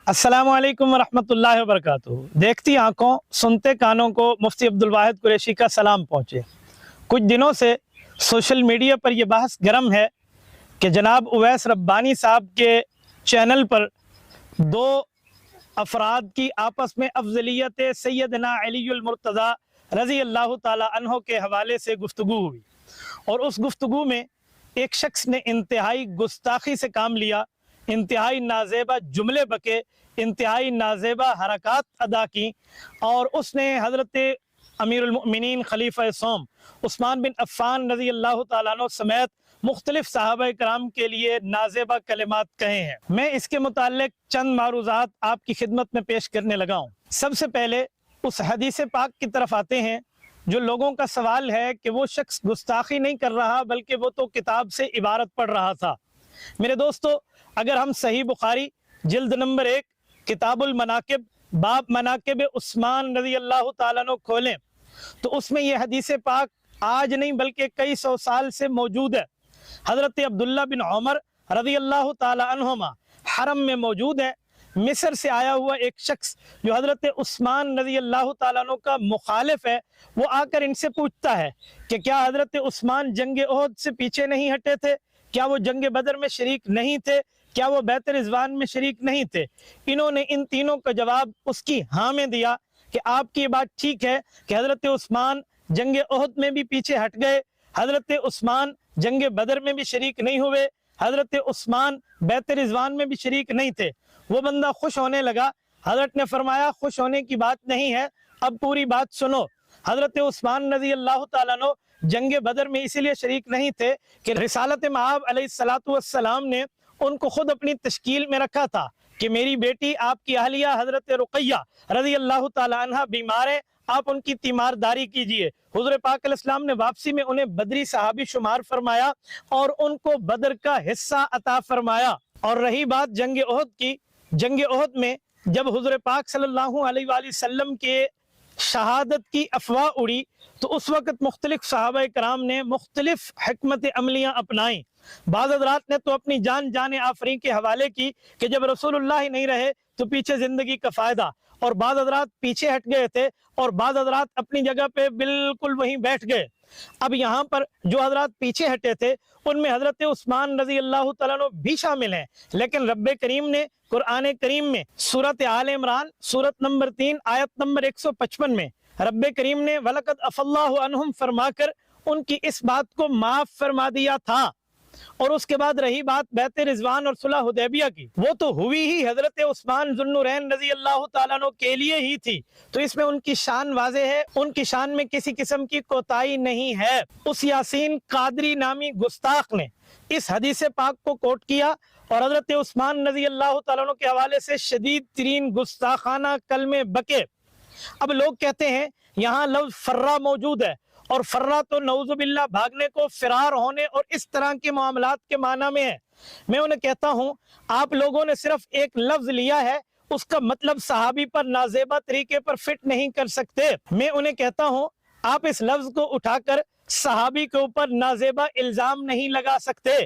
अस्सलामु अलैकुम वरहमतुल्लाहि वबरकातुहू। देखती आंखों सुनते कानों को मुफ्ती अब्दुल वाहिद कुरैशी का सलाम पहुँचे। कुछ दिनों से सोशल मीडिया पर यह बहस गर्म है कि जनाब उवैस रब्बानी साहब के चैनल पर दो अफराद की आपस में अफजलियत सैयदना अलीउल मुर्तज़ा रज़ी अल्लाह ताला अन्हो के हवाले से गुफ्तगू हुई और उस गुफ्तगू में एक शख्स ने इंतहाई गुस्ताखी से काम लिया, इंतहाई नाजेबा जुमले बके, इंतहाई नाजेबा हरकत अदा की और उसने हज़रत अमीरुल मोमिनीन खलीफा सोम उस्मान बिन अफ़्फ़ान रज़ी अल्लाह ताला अन्हु समेत मुख्तलिफ सहाबा कराम के लिए नाजेबा कलिमात कहे हैं। मैं इसके मुताल्लिक चंद मारूज़ात आपकी खिदमत में पेश करने लगा हूँ। सबसे पहले उस हदीस पाक की तरफ आते हैं जो लोगों का सवाल है कि वो शख्स गुस्ताखी नहीं कर रहा बल्कि वो तो किताब से इबारत पढ़ रहा था। मेरे दोस्तों, अगर हम सही बुखारी जिल्द नंबर 1 किताबुल मनाकिब बाब मनाकिब उस्मान रज़ी अल्लाह ताला अन्हु खोलें तो उसमें यह हदीस पाक आज नहीं बल्कि कई सौ साल से मौजूद है। हज़रत अब्दुल्ला बिन उमर रज़ी अल्लाह ताला अन्हुमा हरम में मौजूद है। मिस्र से आया हुआ एक शख्स जो हज़रत उस्मान रज़ी अल्लाह ताला अन्हु का मुखालिफ है, वो आकर इनसे पूछता है कि क्या हज़रत उस्मान जंग ओहद से पीछे नहीं हटे थे? क्या वो जंग बदर में शरीक नहीं थे? क्या वो बैत रिज़वान में शरीक नहीं थे? इन्होंने इन तीनों का जवाब उसकी हाँ में दिया कि आपकी ये बात ठीक है कि हज़रत उस्मान जंग ओहद में भी पीछे हट गए, हज़रत उस्मान जंग बदर में भी शरीक नहीं हुए, हज़रत उस्मान बैत रिज़वान में भी शरीक नहीं थे। वो बंदा खुश होने लगा। हज़रत ने फरमाया खुश होने की बात नहीं है, अब पूरी बात सुनो। हज़रत उस्मान रज़ी अल्लाह ताला अन्हु जंग बदर में इसीलिए शरीक नहीं थे कि रिसालत मआब अलैहिस्सलातु वस्सलाम ने उनको खुद अपनी तश्कील में रखा था कि मेरी बेटी आपकी अहलिया हज़रत रुक़ैया रज़ी अल्लाह ताला अन्हा बीमार है, आप उनकी तीमारदारी कीजिए। हुज़ूर पाक अलैहिस्सलाम ने वापसी में उन्हें बदरी सहाबी शुमार फरमाया और उनको बदर का हिस्सा अता फरमाया। और रही बात जंग ओहद की, जंग ओहद में जब हुज़ूर पाक सल्लल्लाहु अलैहि वसल्लम के शहादत की अफवाह उड़ी तो उस वक़्त मुख्तलिफ सहाबा कराम ने मुख्तलिफ हिकमत अमलियाँ अपनाई। बाज़ हज़रात ने तो अपनी जान आफरीन के हवाले की कि जब रसूलुल्लाह ही नहीं रहे तो पीछे ज़िंदगी का फ़ायदा, और बाज़ हज़रात पीछे हट गए थे और बाज़ हज़रात अपनी जगह पे बिल्कुल वहीं बैठ गए। अब यहाँ पर जो हज़रात पीछे हटे थे उनमें हज़रत उस्मान रज़ी अल्लाह ताला अन्हु भी शामिल हैं, लेकिन रब्बे करीम ने कुरान करीम में सूरत आल इमरान सूरत नंबर 3 आयत नंबर 155 में रब्बे करीम ने वलक़द अफ़ल्लाहु अन्हुम फरमाकर उनकी इस बात को माफ़ फरमा दिया था। और उसके बाद रही बात बैत रिज़वान और सुलह हुदैबिया की, वो तो हुई ही हज़रत उस्मान ज़ुन्नुरैन रज़ी अल्लाह ताला अन्हु के लिए ही थी, तो इसमें उनकी शान वाज़े है, उनकी शान में किसी किस्म की कोताही नहीं है। उस यासीन कादरी नामी गुस्ताख ने इस हदीस पाक को कोट किया और हज़रत उस्मान रज़ी अल्लाह ताला अन्हु के हवाले से शदीद तरीन गुस्ताखाना कलमे बके। अब लोग कहते हैं यहाँ लफ्ज़ फर्रा मौजूद है और फर्रा तो नऊज़ुबिल्लाह भागने को, फिरार होने और इस तरह के मामलात के माना में है। मैं उन्हें कहता हूँ आप लोगों ने सिर्फ एक लफ्ज़ लिया है, उसका मतलब सहाबी पर नाजेबा तरीके पर फिट नहीं कर सकते। मैं उन्हें कहता हूँ आप इस लफ्ज़ को उठाकर सहाबी के ऊपर नाजेबा इल्ज़ाम नहीं लगा सकते।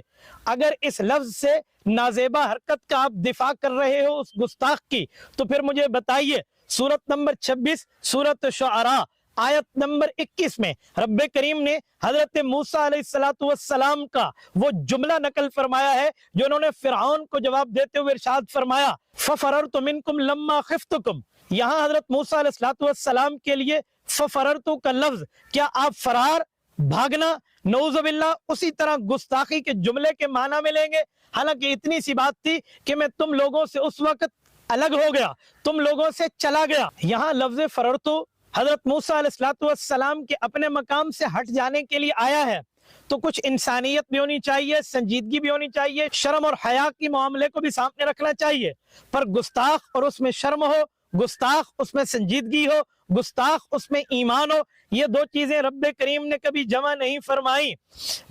अगर इस लफ्ज़ से नाजेबा हरकत का आप दिफा कर रहे हो उस गुस्ताख की, तो फिर मुझे बताइए सूरत नंबर 26 सूरत शुअरा आयत नंबर 21 में रब्बे करीम ने हजरत मूसा अलैहिस्सलातु वस्सलाम का वो जुमला नकल फरमाया है जो उन्होंने फिरऔन को जवाब देते हुए इरशाद फरमाया फफररतु मिनकुम लम्मा खिफ्तुकुम। यहाँ हजरत मूसा अलैहिस्सलातु वस्सलाम के लिए फफररतु का लफ्ज, क्या आप फरार, भागना, नऊज़ुबिल्लाह उसी तरह गुस्ताखी के जुमले के माना में लेंगे? हालांकि इतनी सी बात थी कि मैं तुम लोगों से उस वक्त अलग हो गया, तुम लोगों से चला गया। यहाँ लफ्ज फररतु हजरत मूसा अलैहिस्सलाम के अपने मकाम से हट जाने के लिए आया है, तो कुछ इंसानियत भी होनी चाहिए, संजीदगी भी होनी चाहिए, शर्म और हया की मामले को भी सामने रखना चाहिए। पर गुस्ताख और उसमें शर्म हो, गुस्ताख उसमें संजीदगी हो, गुस्ताख उसमें ईमान हो, ये दो चीजें रब्बे करीम ने कभी जमा नहीं फरमाई।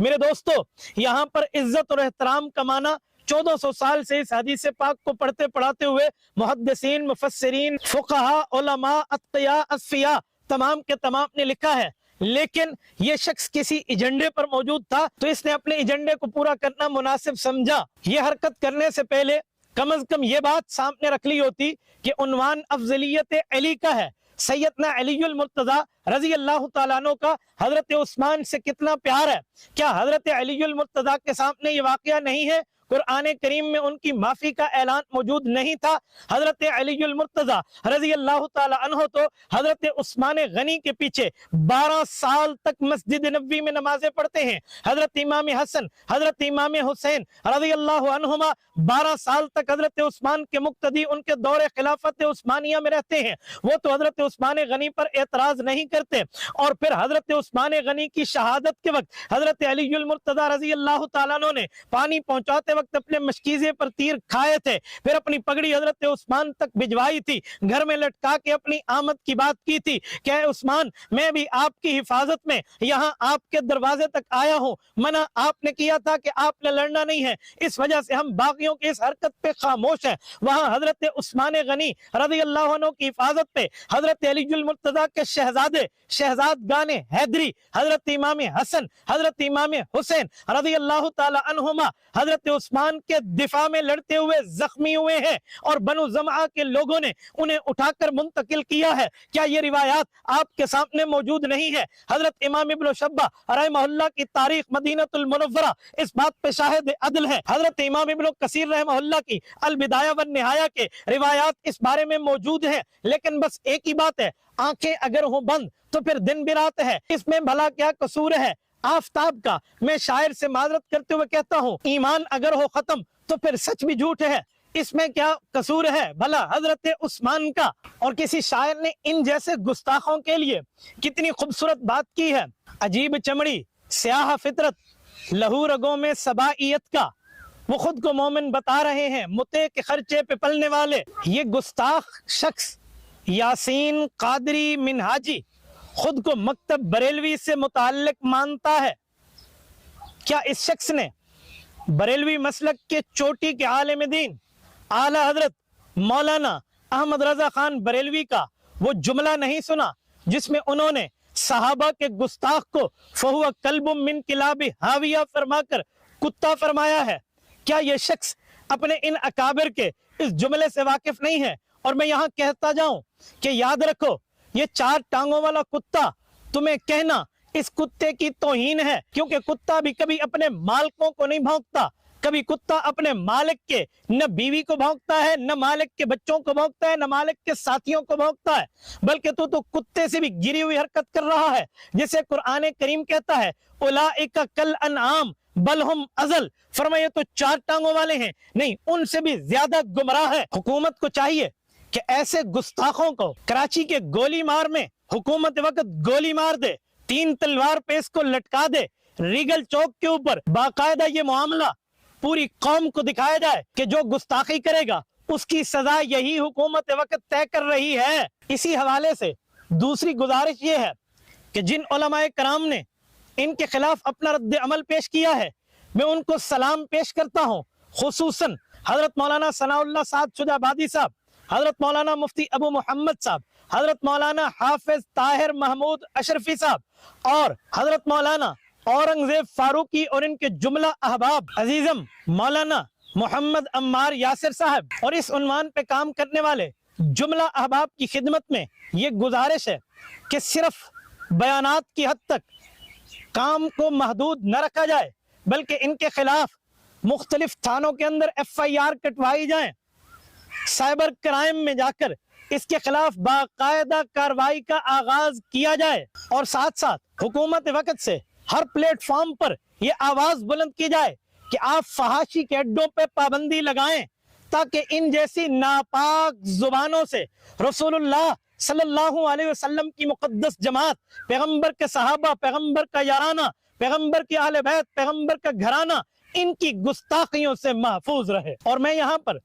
मेरे दोस्तों, यहाँ पर इज्जत और एहतराम कमाना 1400 साल से इस हदीस पाक को पढ़ते पढ़ाते हुए मुहद्दिसीन, मुफस्सिरीन, फुक़हा, उलमा, अत्क़िया, अस्फ़िया तमाम के तमाम ने लिखा है। लेकिन ये शख्स किसी एजेंडे पर मौजूद था तो इसने अपने एजेंडे को पूरा करना मुनासिब समझा। ये हरकत करने से पहले कम अज कम ये बात सामने रख ली होती कि उन्वान अफजलियत अली का है, सैयदना अलीउल मुर्तजा रजी अल्लाह तआला अन्हु का हजरत उस्मान से कितना प्यार है। क्या हजरत अलीउल मुर्तजा के सामने ये वाकया नहीं है? कुरान करीम में उनकी माफी का ऐलान मौजूद नहीं था? हजरत अलीउल मुर्तजा रजी अल्लाह तआला अन्हु तो हजरत उस्मान गनी के पीछे 12 साल तक मस्जिद नबवी में नमाजें पढ़ते हैं। हजरत इमाम हसन, हजरत इमाम हुसैन रजी अल्लाह अन्हुमा 12 साल तक हजरत उस्मान के मुक्तदी उनके दौरे खिलाफत उस्मानिया में रहते हैं। वो तो हजरत उस्मान गनी पर एतराज नहीं करते। और फिर हजरत उस्मान गनी की शहादत के वक्त हजरत अलीउल मुर्तजा रजी अल्लाह तआला अन्हु ने पानी पहुंचाते वक्त अपने मशकीजे पर तीर खाए थे, फिर अपनी पगड़ी हजरत उस्मान तक भिजवाई थी, घर में लटका के अपनी आमद की बात की थी कि उस्मान मैं भी आपकी हिफाजत में यहाँ आपके दरवाजे तक आया हूँ, मना आपने किया था कि आपने लड़ना नहीं है, इस वजह से हम बागियों की इस हरकत पे खामोश हैं। वहां हजरत उस्मान गनी रज़ी अल्लाह अन्हु की हिफाजत पे हजरत अलीउल मुर्तजा के शहजादे शहजादगाने हैदरी हजरत इमाम हसन, हजरत इमाम हुसैन रज़ी अल्लाह तआला अन्हुमा हजरत उस्मान के दिफा में लड़ते हुए जख्मी हुए हैं और बनु जमा के लोगों ने उन्हें उठाकर मुंतकिल किया है। क्या ये रिवायात आपके सामने मौजूद नहीं है? हजरत इमाम इब्न शब्बा रहमहुल्लाह की तारीख मदीनतुल मुनव्वरा इस बात पे शाहिद अदल है। हजरत इमाम इब्न कसीर रहमहुल्लाह की अल बिदाया वन निहाया के रिवायात इस बारे में मौजूद है। लेकिन बस एक ही बात है, आंखें अगर हो बंद तो फिर दिन भी रात है, इसमें भला क्या कसूर है आफताब का? मैं शायर से माजरत करते हुए कहता हूँ, ईमान अगर हो खत्म तो फिर सच भी झूठ है, इसमें क्या कसूर है भला हजरत उस्मान का? और किसी शायर ने इन जैसे गुस्ताखों के लिए कितनी खूबसूरत बात की है, अजीब चमड़ी स्याह फितरत लहू रगों में सबाइयत का, वो खुद को मोमिन बता रहे हैं, मुते के खर्चे पे पलने वाले। ये गुस्ताख शख्स यासीन कादरी मिनहाजी खुद को मकतब बरेलवी से मुताल्लिक मानता है। क्या इस शख्स ने बरेलवी मसलक के चोटी के आलिम दीन आला हजरत मौलाना अहमद रजा खान बरेलवी का वो जुमला नहीं सुना जिसमें उन्होंने सहाबा के गुस्ताख को फहुआ कल्बुम मिन किलाबी हाविया फरमाकर कुत्ता फरमाया है? क्या ये शख्स अपने इन अकाबिर के इस जुमले से वाकिफ नहीं है? और मैं यहाँ कहता जाऊं कि याद रखो, ये 4 टांगों वाला कुत्ता तुम्हें कहना इस कुत्ते की तौहीन है, क्योंकि कुत्ता भी कभी अपने मालिकों को नहीं भौंकता, कभी कुत्ता अपने मालिक के न बीवी को भौंकता है, न मालिक के बच्चों को भौंकता है, न मालिक के साथियों को भौंकता है, बल्कि तू तो कुत्ते से भी गिरी हुई हरकत कर रहा है, जिसे कुरान करीम कहता है उलाइका कल अनआम बल हुम अजल। फरमाया तो 4 टांगों वाले हैं, नहीं उनसे भी ज्यादा गुमराह है। हुकूमत को चाहिए कि ऐसे गुस्ताखों को कराची के गोली मार में हुकूमत वक्त गोली मार दे, 3 तलवार पे इसको लटका दे, रीगल चौक के ऊपर बाकायदा ये मामला पूरी कौम को दिखाया जाए कि जो गुस्ताखी करेगा उसकी सजा यही हुकूमत वक्त तय कर रही है। इसी हवाले से दूसरी गुजारिश ये है कि जिन उलमाए कराम ने इनके खिलाफ अपना रद्द अमल पेश किया है, मैं उनको सलाम पेश करता हूँ, खुसूसन हजरत मौलाना सनाउल्लाह साद शुजाबादी साहब, हजरत मौलाना मुफ्ती अबू मोहम्मद साहब, हजरत मौलाना हाफिज ताहिर महमूद अशरफी साहब और हजरत मौलाना औरंगजेब फारूकी और इनके जुमला अहबाब अजीजम मौलाना मोहम्मद अम्मार यासिर साहब और इस उन्वान पे काम करने वाले जुमला अहबाब की खिदमत में ये गुजारिश है कि सिर्फ बयानात की हद तक काम को महदूद न रखा जाए, बल्कि इनके खिलाफ मुख्तलिफ थानों के अंदर FIR कटवाई जाए, साइबर क्राइम में जाकर इसके खिलाफ बाकायदा कार्रवाई का आगाज किया जाए और साथ साथ हुकूमत वक्त से हर प्लेटफॉर्म पर यह आवाज बुलंद की जाए कि आप फहाशी के अड्डों पे पाबंदी लगाएं, ताकि इन जैसी नापाक जुबानों से रसूलुल्लाह सल्लल्लाहु अलैहि वसल्लम की मुकद्दस जमात, पैगंबर के सहाबा, पैगंबर का याराना, पैगंबर की अहले बैत, पैगंबर का घराना इनकी गुस्ताखियों से महफूज रहे। और मैं यहाँ पर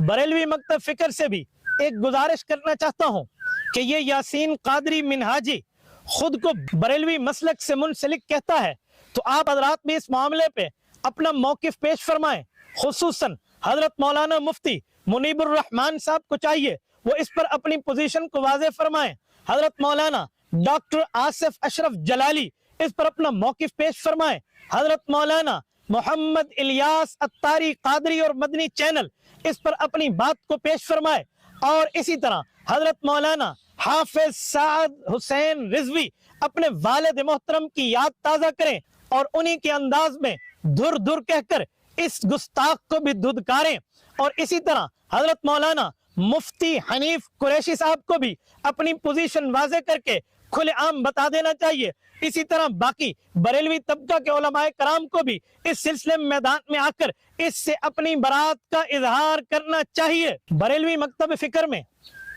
बरेलवी मकतब फिक्र से भी एक गुजारिश करना चाहता हूँ कि ये यासीन कादरी मिनहाजी खुद को बरेलवी मसलक से मुंसलिक कहता है, तो आप हजरात भी इस मामले पे अपना मौकिफ पेश फरमाएं। खुसूसन हजरत मौलाना मुफ्ती मुनीबुर रहमान साहब को चाहिए वो इस पर अपनी पोजीशन को वाज़े फरमाएं। हजरत मौलाना डॉक्टर आसिफ अशरफ जलाली इस पर अपना मौकिफ पेश फरमाएं। हजरत मौलाना मोहम्मद इलियास अत्तारी कादरी और मदनी चैनल اس پر اپنی بات کو پیش فرمائے، اور اسی طرح حضرت مولانا حافظ سعد حسین رضوی اپنے والد محترم کی یاد تازہ کریں اور انہی کے انداز میں دھر دھر کہہ کر اس گستاخ کو بھی دھدکاریں، اور اسی طرح حضرت مولانا مفتی حنیف قریشی صاحب کو بھی اپنی پوزیشن واضح کر کے کھلے عام بتا دینا چاہیے۔ اسی طرح باقی بریلوی طبقہ کے علماء کرام کو بھی اس سلسلے میں میدان میں آ کر اس سے اپنی برات کا اظہار کرنا چاہیے۔ بریلوی مکتب فکر میں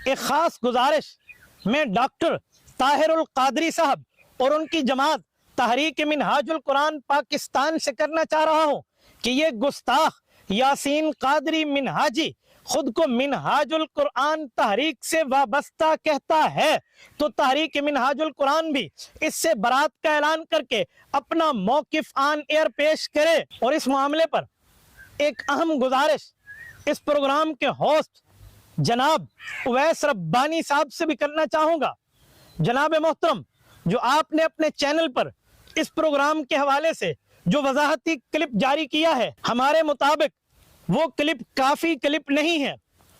ایک خاص گزارش میں ڈاکٹر طاہر القادری صاحب اور ان کی جماعت تحریک منہاج القرآن پاکستان سے کرنا چاہ رہا ہوں کہ یہ گستاخ یاسین قادری منہاجی خود کو منہاج القرآن تحریک سے وابستہ کہتا ہے، تو تحریک منہاج القرآن بھی اس سے برات کا اعلان کر کے اپنا موقف آن ایئر پیش کرے۔ اور اس معاملے پر ایک اہم گزارش اس پروگرام کے ہوسٹ جناب اویس ربانی صاحب سے بھی کرنا چاہوں گا۔ جناب محترم، جو آپ نے اپنے چینل پر اس پروگرام کے حوالے سے جو وضاحتی کلپ جاری کیا ہے، ہمارے مطابق وہ کلپ کافی کلپ نہیں ہے،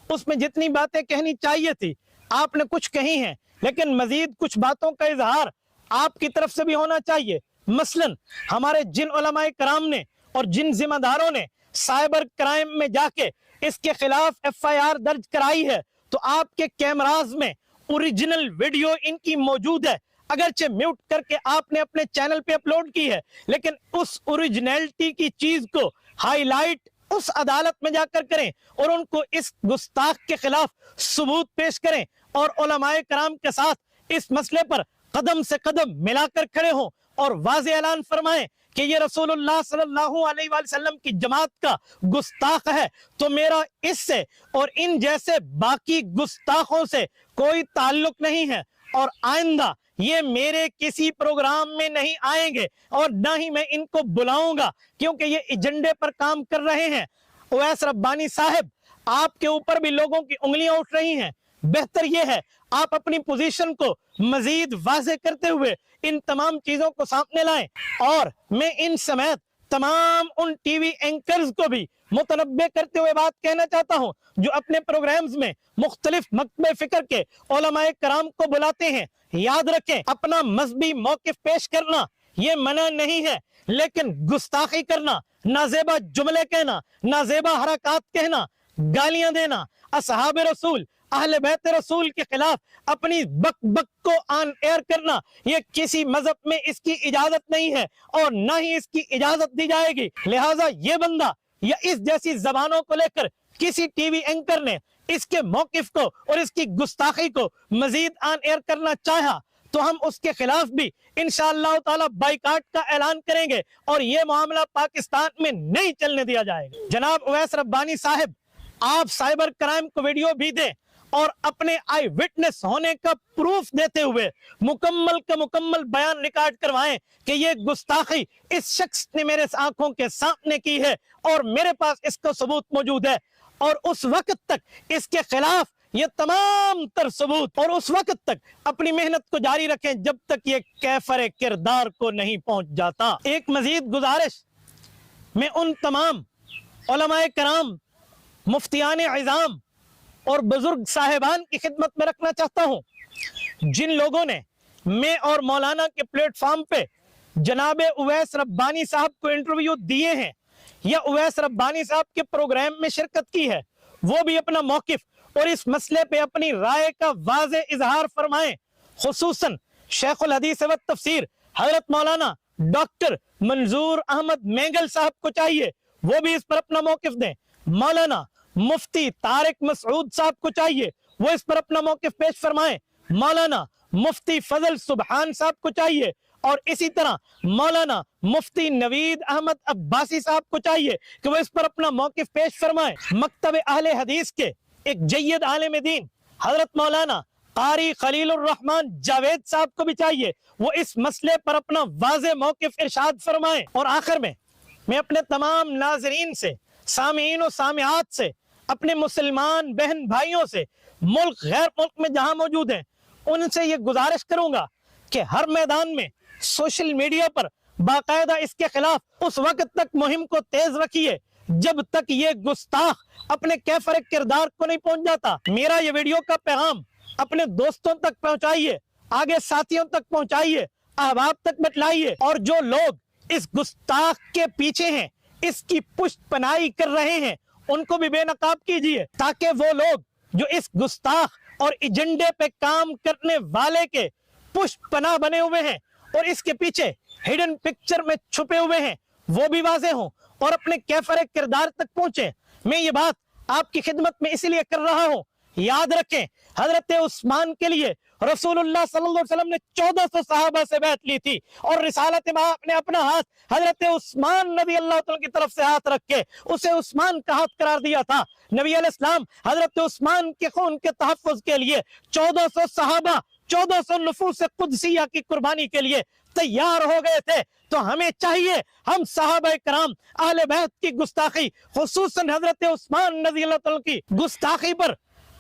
اس میں جتنی باتیں کہنی چاہیے تھی آپ نے کچھ کہی ہیں، لیکن مزید کچھ باتوں کا اظہار آپ کی طرف سے بھی ہونا چاہیے۔ مثلا ہمارے جن علماء کرام نے اور جن ذمہ داروں نے سائبر کرائم میں جا کے اس کے خلاف FIR درج کرائی ہے، تو آپ کے کیمراز میں اوریجنل ویڈیو ان کی موجود ہے، اگرچہ میوٹ کر کے آپ نے اپنے چینل پہ اپلوڈ کی ہے، لیکن اس اوریجنلٹی کی چیز کو ہائی لائٹ اس عدالت میں جا کر کریں اور ان کو اس گستاخ کے خلاف ثبوت پیش کریں، اور علماء کرام کے ساتھ اس مسئلے پر قدم سے قدم ملا کر کھڑے ہوں اور واضح اعلان فرمائیں کہ یہ رسول اللہ صلی اللہ علیہ وآلہ وسلم کی جماعت کا گستاخ ہے، تو میرا اس سے اور ان جیسے باقی گستاخوں سے کوئی تعلق نہیں ہے، اور آئندہ یہ میرے کسی پروگرام میں نہیں آئیں گے اور نہ ہی میں ان کو بلاؤں گا، کیونکہ یہ ایجنڈے پر کام کر رہے ہیں۔ اویس ربانی صاحب، آپ کے اوپر بھی لوگوں کی انگلیاں اٹھ رہی ہیں، بہتر یہ ہے آپ اپنی پوزیشن کو مزید واضح کرتے ہوئے ان تمام چیزوں کو سامنے لائیں، اور میں ان سمیت تمام ان ٹی وی اینکرز کو بھی متنبہ کرتے ہوئے بات کہنا چاہتا ہوں جو اپنے پروگرامز میں مختلف مکتب فکر کے علماء کرام کو بلاتے ہیں۔ یاد رکھیں، اپنا مذہبی موقف پیش کرنا یہ منع نہیں ہے، لیکن گستاخی کرنا، نازیبا جملے کہنا، نازیبا حرکات کہنا، گالیاں دینا، اصحاب رسول، اہل بیت رسول کے خلاف اپنی بک بک کو آن ایئر کرنا، یہ کسی مذہب میں اس کی اجازت نہیں ہے اور نہ ہی اس کی اجازت دی جائے گی۔ لہٰذا یہ بندہ یا اس جیسی زبانوں کو لے کر کسی ٹی وی اینکر نے اس کے موقف کو اور اس کی گستاخی کو مزید آن ایئر کرنا چاہا تو ہم اس کے خلاف بھی انشاءاللہ تعالی بائیکاٹ کا اعلان کریں گے، اور یہ معاملہ پاکستان میں نہیں چلنے دیا جائے گا۔ جناب اویس ربانی صاحب، آپ سائبر کرائم کو ویڈیو بھی دیں اور اپنے آئی وٹنس ہونے کا پروف دیتے ہوئے مکمل کا مکمل بیان ریکارڈ کروائیں کہ یہ گستاخی اس شخص نے میرے آنکھوں کے سامنے کی ہے اور میرے پاس اس کا ثبوت موجود ہے، اور اس وقت تک اس کے خلاف یہ تمام تر ثبوت، اور اس وقت تک اپنی محنت کو جاری رکھیں جب تک یہ کیفر کردار کو نہیں پہنچ جاتا۔ ایک مزید گزارش میں ان تمام علماء کرام، مفتیان عظام اور بزرگ صاحبان کی خدمت میں رکھنا چاہتا ہوں جن لوگوں نے میں اور مولانا کے پلیٹ فارم پہ جناب اویس ربانی صاحب کو انٹرویو دیے ہیں یا اویس ربانی صاحب کے پروگرام میں شرکت کی ہے، وہ بھی اپنا موقف اور اس مسئلے پہ اپنی رائے کا واضح اظہار فرمائیں۔ خصوصاً شیخ الحدیث و تفسیر حضرت مولانا ڈاکٹر منظور احمد مینگل صاحب کو چاہیے وہ بھی اس پر اپنا موقف دیں۔ مولانا مفتی طارق مسعود صاحب کو چاہیے وہ اس پر اپنا موقف پیش فرمائیں۔ مولانا مفتی فضل سبحان صاحب کو چاہیے، اور اسی طرح مولانا مفتی نوید احمد عباسی صاحب کو چاہیے کہ وہ اس پر اپنا موقف پیش فرمائیں۔ مکتب اہل حدیث کے ایک جید عالم دین حضرت مولانا قاری خلیل الرحمن جاوید صاحب کو بھی چاہیے وہ اس مسئلے پر اپنا واضح موقف ارشاد فرمائیں۔ اور آخر میں اپنے تمام ناظرین سے، سامعین و سامعات سے، اپنے مسلمان بہن بھائیوں سے، ملک غیر ملک میں جہاں موجود ہیں، ان سے یہ گزارش کروں گا کہ ہر میدان میں سوشل میڈیا پر باقاعدہ اس کے خلاف اس وقت تک مہم کو تیز رکھیے जब तक ये गुस्ताख अपने कैफर किरदार को नहीं पहुंच जाता। मेरा ये वीडियो का पैगाम अपने दोस्तों तक पहुंचाइए, आगे साथियों तक पहुंचाइए, अहबाब तक बतलाइए, और जो लोग इस गुस्ताख के पीछे हैं, इसकी पुष्ट पनाही कर रहे हैं, उनको भी बेनकाब कीजिए, ताकि वो लोग जो इस गुस्ताख और एजेंडे पे काम करने वाले के पुष्ट पनाह बने हुए हैं और इसके पीछे हिडन पिक्चर में छुपे हुए हैं, वो भी वाज़ेह हों और अपने कैफर किरदार तक पहुंचे। मैं ये बात आपकी खिदमत में इसलिए कर रहा हूं, याद रखें हजरत उस्मान के लिए रसूलुल्लाह सल्लल्लाहु अलैहि वसल्लम ने 1400 सहाबा से बैत ली थी और रिसालत में आपने अपना हाथ हजरत उस्मान नबी अल्लाह तआला की तरफ से हाथ रख के उसे उस्मान का हाथ करार दिया था। नबी अलैहिस्सलाम हजरत उस्मान के खून के तहफ़्फ़ुज़ के लिए 1400 सहाबा 1400 नफूस कुदसिया की कुर्बानी के लिए तैयार हो गए थे। तो हमें चाहिए हम सहाबा कराम अहले बैत की गुस्ताखी, खुसूसन हजरत उस्मान रज़ी अल्लाह तआला की गुस्ताखी पर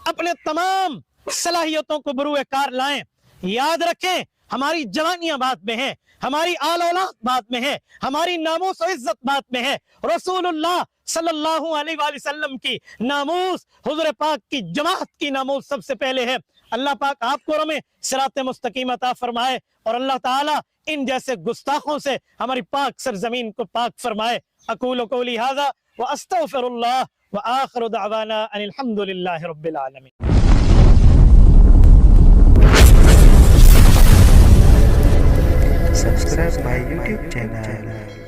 अपने तमाम सलाहियतों को बरूए कार लाएं। याद रखें हमारी जवानियां बात में है, हमारी आल औलाद बात में है, हमारी नामूस और इज्जत बात में है। रसूलुल्लाह सल्लल्लाहु अलैहि वसल्लम की नामूस, हुज़ूर पाक की जमात की नामूस सबसे पहले है। अल्लाह पाक आपको और हमें सिरात मुस्तकीम अता फरमाए और अल्लाह ताला इन जैसे गुस्ताखों से हमारी पाक सरजमीन को पाक फरमाए। अकूलु कौली हाज़ा व अस्तगफिरुल्लाह व आखिरु दअवाना अनिल हम्दुलिल्लाहि रब्बिल आलमीन। Subscribe my YouTube channel.